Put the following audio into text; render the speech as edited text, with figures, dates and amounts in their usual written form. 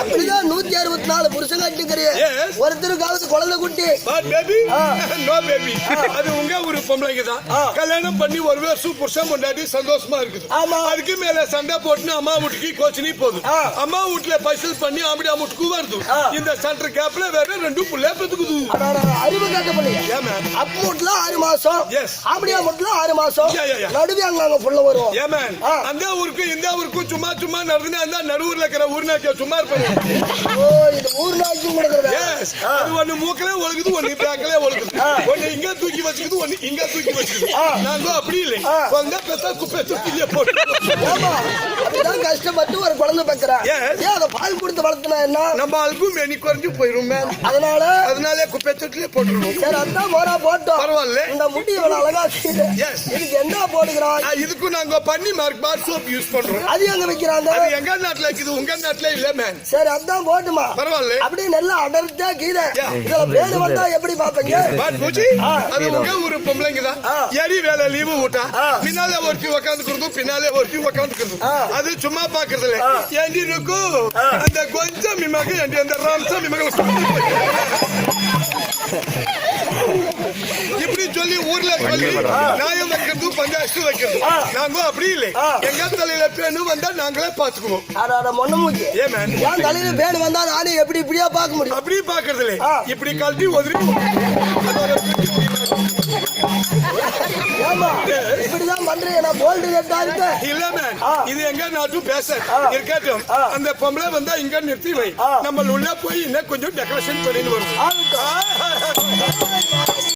அப்படிதான் 164 புருஷன் கட்டுக்கிறீ ஒருத்தருக்காவது குழந்தை குட்டி அது உங்க ஒரு பொம்பளைங்க தான் கல்யாணம் பண்ணி ஒரு வருஷம் புருஷன் கொண்டாடி சந்தோஷமா இருக்குது. அதுக்கு மேல சண்டை போட்டு அம்மா வீட்டுக்கு கோச்சினி போகுது. அம்மா வீட்டுல பைசல் பண்ணி அப்படியே வீட்டுக்கு வருது. இந்த சென்டர் கேப்ல வேற 2 புள்ள பெத்துக்குது. அறிவு கேட்க பிள்ளைங்க அப்ப வீட்டுல 6 மாசம் அப்படியே வீட்டுல 6 மாசம் நடுவே அங்க புள்ள வரும். அந்த ஊருக்கு இந்த ஊருக்கு சும்மா சும்மா நடந்துனா அந்த நடுவுல இருக்கிற ஊர்நாக்கிய சும்மா இருப்பாங்க. இது ஊர்நாக்கியம் கொடுக்குறது. அது ஒண்ணு மூக்கலே ஒழுகுது, ஒண்ணு பேக்கலே ஒழுகுது, ஒண்ணு இங்க தூக்கி வச்சுக்குது, ஒண்ணு இங்க தூக்கி வச்சுக்குது. நாங்க அப்படி இல்லை, குழந்தை பெத்தா குப்பை தூக்கிலே போட்டு அப்படிதான் கஷ்டப்பட்டு ஒரு குழந்தை பெக்கிறேன். ஏன் அதை பால் கொடுத்து வளர்த்துனா என்ன நம்ம ஆளுக்கும் மெனி குறைஞ்சு போயிரும். அதனால குப்பை தூக்கிலே போட்டுருவோம். சரி அதான் போறா போட்டோம், பரவாயில்ல. இந்த முடி இவ்வளவு அழகா இதுக்கு என்ன போடுகிறான்? இதுக்கும் நாங்க பண்ணி மார்க் பார் சோப் யூஸ் பண்றோம். அது எங்க வைக்கிறாங்க? எங்க நாட்டுல இருக்குது, உங்க நாட்டுல இல்ல மேன். சரி அதான் போட்டுமா, பரவாயில்ல. அப்படியே நல்லா அடர்த்தா கீரை இதுல பேரு வந்தா எப்படி பாப்பீங்க? அது உங்க ஒரு பொம்பளைங்க தான். எரி வேலை லீவு விட்டா பின்னாலே ஒருத்தி உக்காந்துக்கிறது, பின்னாலே ஒருத்தி உக்காந்துக்கிறது. அது சும்மா பாக்குறது இல்ல. ஏண்டி இருக்கும் அந்த கொஞ்சம் மிமக அந்த ராம்சா மிமக இப்படி சொல்லி ஊர்ல சொல்லி நியாயம் வைக்கிறது, பஞ்சாயத்து வைக்கிறது. நாங்க அப்படி இல்லை. எங்க தலையில பேனு வந்தா நாங்களே பாத்துக்குவோம். என் தலையில பேனு வந்தா நானே எப்படி இப்படியா பாக்க முடியும்? அப்படி பாக்குறது இல்லை. இப்படி கழட்டி உதறி இப்படிதான் பண்றேன். போல்டு இல்ல மேன், இது எங்க நாட்டும் பேச இருக்கட்டும். அந்த பொம்பளை வந்தா இங்க நிறுத்தி வை, நம்ம உள்ள போய் இன்னும் கொஞ்சம் டெக்கரேஷன் பண்ணிட்டு வருவோம்.